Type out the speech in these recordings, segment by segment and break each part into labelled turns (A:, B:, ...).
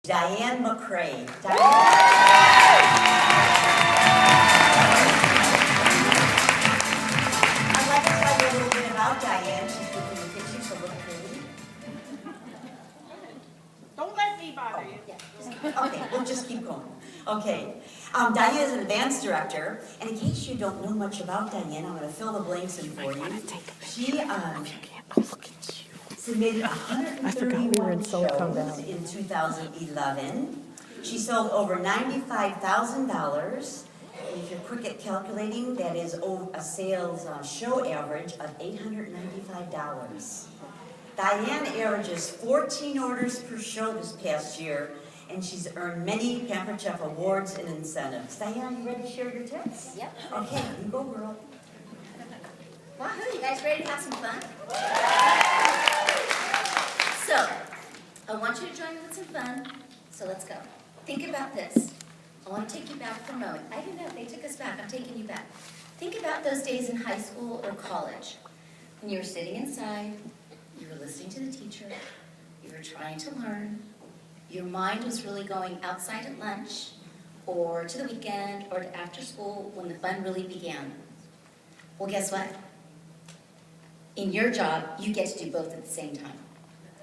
A: Diane McCrae. I'd like to tell you a little bit about Diane. She's looking in the picture, so look pretty.
B: Don't let me bother you.
A: Okay, we'll just keep going. Okay, Diane is an advanced director, and in case you don't know much about Diane, I'm going to fill the blanks in for you. She submitted 131 shows in 2011. She sold over $95,000. And if you're quick at calculating, that is a sales show average of $895. Diane averages 14 orders per show this past year, and she's earned many Pampered Chef awards and incentives. Diane, you ready to share your tips?
C: Yep.
A: Okay, you go, girl.
C: Wahoo, you guys ready to have some fun? So, I want you to join me with some fun, so let's go. Think about this. I want to take you back for a moment. I don't know, they took us back, I'm taking you back. Think about those days in high school or college, when you were sitting inside, you were listening to the teacher, you were trying to learn, your mind was really going outside at lunch, or to the weekend, or to after school, when the fun really began. Well, guess what? In your job, you get to do both at the same time.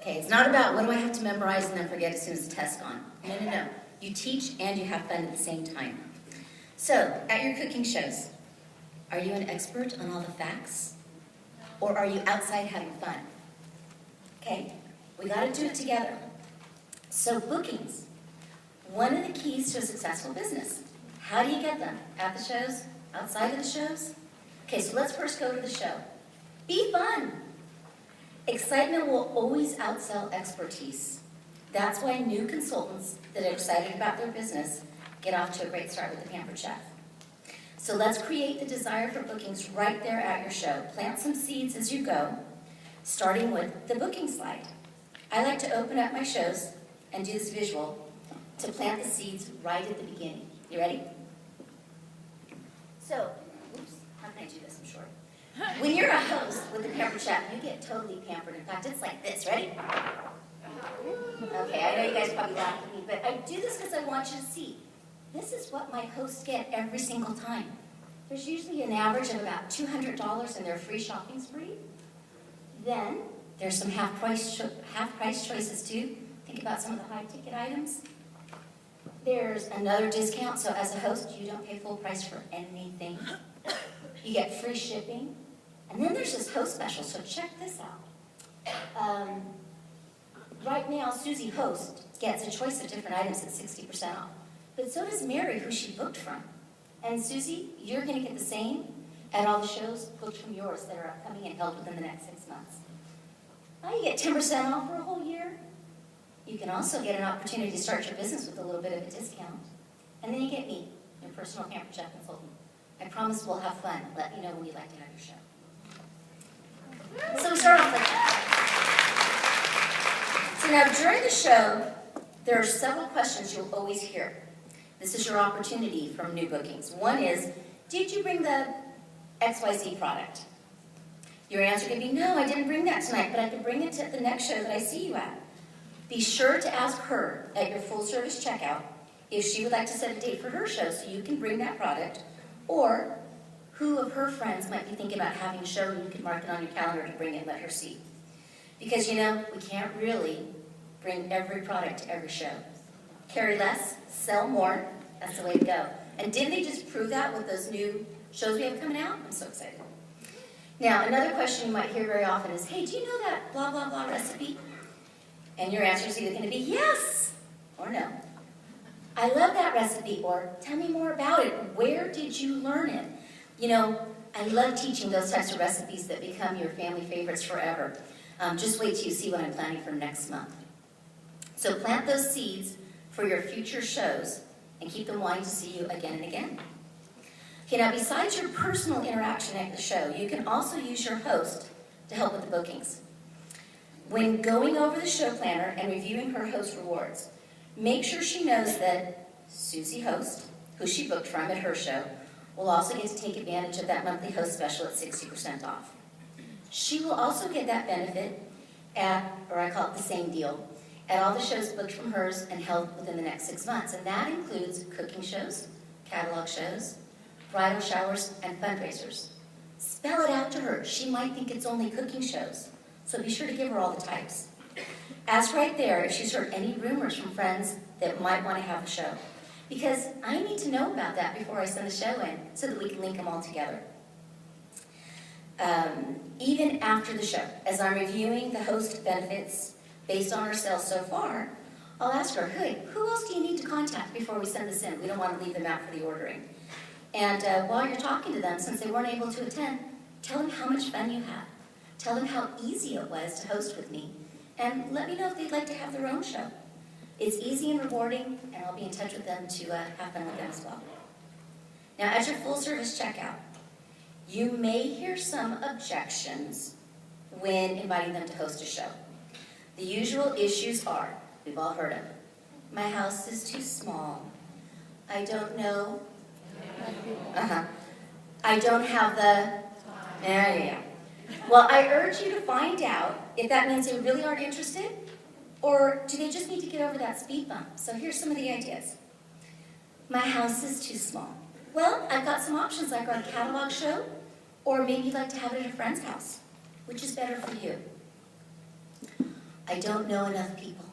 C: Okay, it's not about what do I have to memorize and then forget as soon as the test's gone. No, no, no. You teach and you have fun at the same time. So, at your cooking shows, are you an expert on all the facts? Or are you outside having fun? Okay, we gotta do it together. So bookings, one of the keys to a successful business. How do you get them? At the shows? Outside of the shows? Okay, so let's first go to the show. Be fun. Excitement will always outsell expertise. That's why new consultants that are excited about their business get off to a great start with the Pampered Chef. So let's create the desire for bookings right there at your show. Plant some seeds as you go, starting with the booking slide. I like to open up my shows and do this visual to plant the seeds right at the beginning. You ready? So, oops, how can I do this? I'm short. When you're a host with the Pampered Chef, you get totally pampered. In fact, it's like this. Ready? Okay, I know you guys probably laugh at me, but I do this because I want you to see. This is what my hosts get every single time. There's usually an average of about $200 in their free shopping spree. Then, there's some half-price choices too. Think about some of the high-ticket items. There's another discount, so as a host, you don't pay full price for anything. You get free shipping. And then there's this host special, so check this out. Right now, Susie Host gets a choice of different items at 60% off. But so does Mary, who she booked from. And Susie, you're going to get the same at all the shows booked from yours that are upcoming and held within the next 6 months. Now you get 10% off for a whole year. You can also get an opportunity to start your business with a little bit of a discount. And then you get me, your personal Pampered Chef consultant. I promise we'll have fun. Let me know when you'd like to have your show. So we start off like that. So now during the show, there are several questions you'll always hear. This is your opportunity from new bookings. One is, did you bring the XYZ product? Your answer can be, no, I didn't bring that tonight, but I can bring it to the next show that I see you at. Be sure to ask her at your full service checkout if she would like to set a date for her show so you can bring that product, or who of her friends might be thinking about having a show and you can mark it on your calendar to bring it and let her see. Because, you know, we can't really bring every product to every show. Carry less, sell more, that's the way to go. And didn't they just prove that with those new shows we have coming out? I'm so excited. Now, another question you might hear very often is, hey, do you know that blah, blah, blah recipe? And your answer is either going to be yes or no. I love that recipe, or tell me more about it. Where did you learn it? You know, I love teaching those types of recipes that become your family favorites forever. Just wait till you see what I'm planning for next month. So plant those seeds for your future shows and keep them wanting to see you again and again. Okay, now besides your personal interaction at the show, you can also use your host to help with the bookings. When going over the show planner and reviewing her host rewards, make sure she knows that Susie Host, who she booked from at her show, will also get to take advantage of that monthly host special at 60% off. She will also get that benefit at, or I call it the same deal, at all the shows booked from hers and held within the next 6 months. And that includes cooking shows, catalog shows, bridal showers, and fundraisers. Spell it out to her. She might think it's only cooking shows. So be sure to give her all the types. Ask right there if she's heard any rumors from friends that might want to have a show. Because I need to know about that before I send the show in so that we can link them all together. Even after the show, as I'm reviewing the host benefits based on her sales so far, I'll ask her, hey, who else do you need to contact before we send this in? We don't want to leave them out for the ordering. And while you're talking to them, since they weren't able to attend, tell them how much fun you had. Tell them how easy it was to host with me. And let me know if they'd like to have their own show. It's easy and rewarding, and I'll be in touch with them to have fun with them as well. Now, at your full-service checkout, you may hear some objections when inviting them to host a show. The usual issues are, we've all heard them. My house is too small. I don't know. I don't have the... Yeah. Well, I urge you to find out if that means they really aren't interested, or do they just need to get over that speed bump? So here's some of the ideas. My house is too small. Well, I've got some options like our catalog show, or maybe you'd like to have it at a friend's house. Which is better for you? I don't know enough people.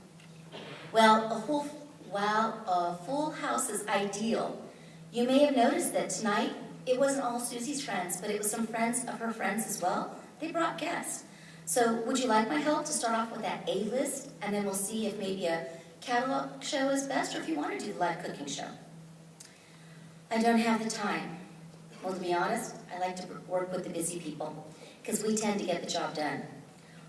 C: Well, a full house is ideal. You may have noticed that tonight, it wasn't all Susie's friends, but it was some friends of her friends as well. They brought guests. So would you like my help to start off with that A list, and then we'll see if maybe a catalog show is best, or if you want to do the live cooking show? I don't have the time. Well, to be honest, I like to work with the busy people, because we tend to get the job done.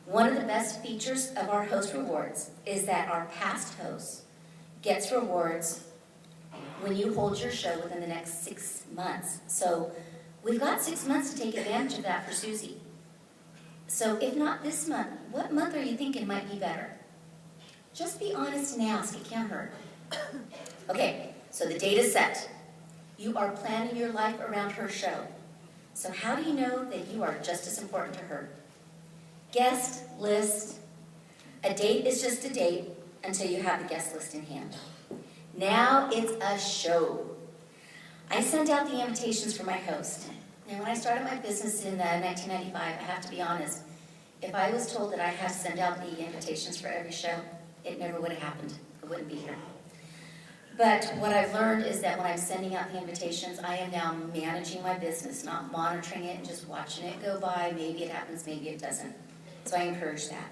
C: One of the best features of our host rewards is that our past hosts gets rewards when you hold your show within the next 6 months. So we've got 6 months to take advantage of that for Susie. So if not this month, what month are you thinking might be better? Just be honest and ask, it can't hurt. Okay, so the date is set. You are planning your life around her show. So how do you know that you are just as important to her? Guest list. A date is just a date until you have the guest list in hand. Now it's a show. I send out the invitations for my host. And when I started my business in 1995, I have to be honest, if I was told that I had to send out the invitations for every show, it never would have happened. I wouldn't be here. But what I've learned is that when I'm sending out the invitations, I am now managing my business, not monitoring it and just watching it go by. Maybe it happens, maybe it doesn't. So I encourage that.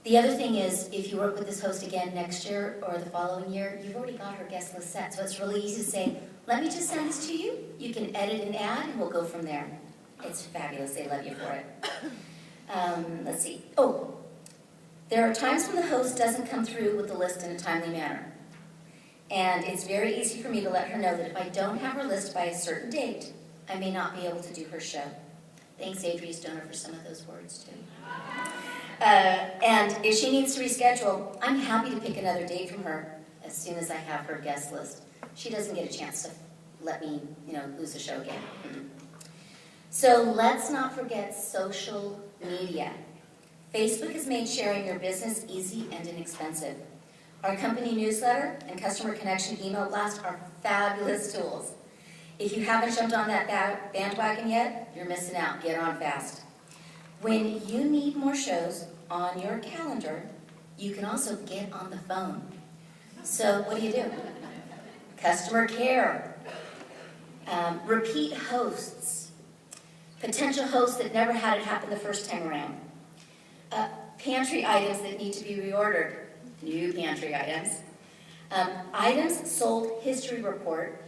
C: The other thing is, if you work with this host again next year or the following year, you've already got her guest list set. So it's really easy to say, let me just send this to you. You can edit and add, and we'll go from there. It's fabulous. They love you for it. Let's see. Oh, there are times when the host doesn't come through with the list in a timely manner. And it's very easy for me to let her know that if I don't have her list by a certain date, I may not be able to do her show. Thanks, Adria Stoner, for some of those words, too. And if she needs to reschedule, I'm happy to pick another date from her as soon as I have her guest list. She doesn't get a chance to let me, lose the show again. So let's not forget social media. Facebook has made sharing your business easy and inexpensive. Our company newsletter and customer connection email blast are fabulous tools. If you haven't jumped on that bandwagon yet, you're missing out. Get on fast. When you need more shows on your calendar, you can also get on the phone. So what do? Customer care, repeat hosts, potential hosts that never had it happen the first time around, pantry items that need to be reordered, new pantry items, items sold history report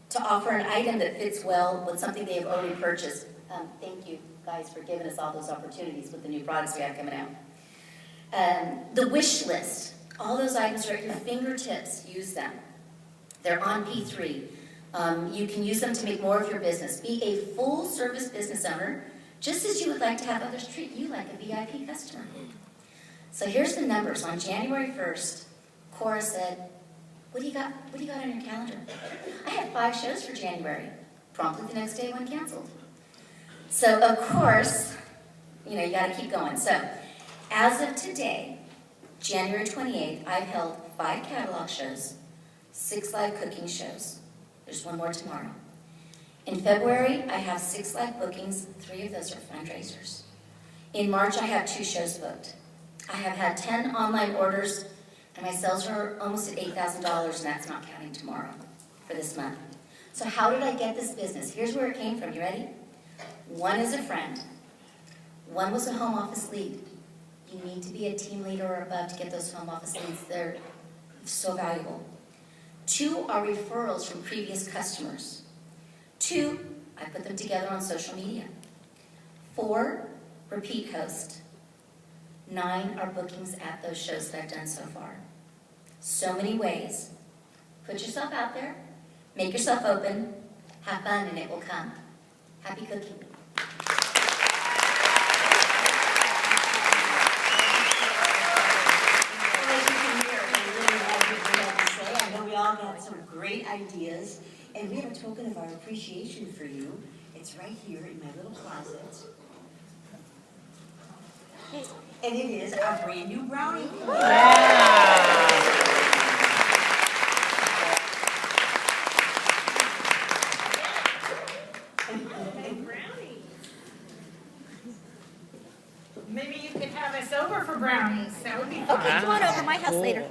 C: to offer an item that fits well with something they have already purchased. Thank you guys for giving us all those opportunities with the new products we have coming out. The wish list, all those items are at your fingertips, use them. They're on P3. You can use them to make more of your business. Be a full-service business owner, just as you would like to have others treat you like a VIP customer. So here's the numbers. On January 1st, Cora said, what do you got on your calendar? I had 5 shows for January. Promptly the next day, 1 canceled. So, of course, you got to keep going. So, As of today, January 28th, I've held 5 catalog shows, 6 live cooking shows. There's one more tomorrow. In February, I have 6 live bookings, 3 of those are fundraisers. In March, I have 2 shows booked. I have had 10 online orders, and my sales are almost at $8,000, and that's not counting tomorrow for this month. So how did I get this business? Here's where it came from. You ready? 1 is a friend. 1 was a home office lead. You need to be a team leader or above to get those home office leads. They're so valuable. 2 are referrals from previous customers. 2, I put them together on social media. 4, repeat host. 9 are bookings at those shows that I've done so far. So many ways. Put yourself out there, make yourself open, have fun, and it will come. Happy cooking.
A: I know we all got some great ideas, and we have a token of our appreciation for you. It's right here in my little closet. And it is a brand new brownie.
B: Brownie. Maybe you could have us over for brownies. That would be fun.
D: Okay, come on over my house later.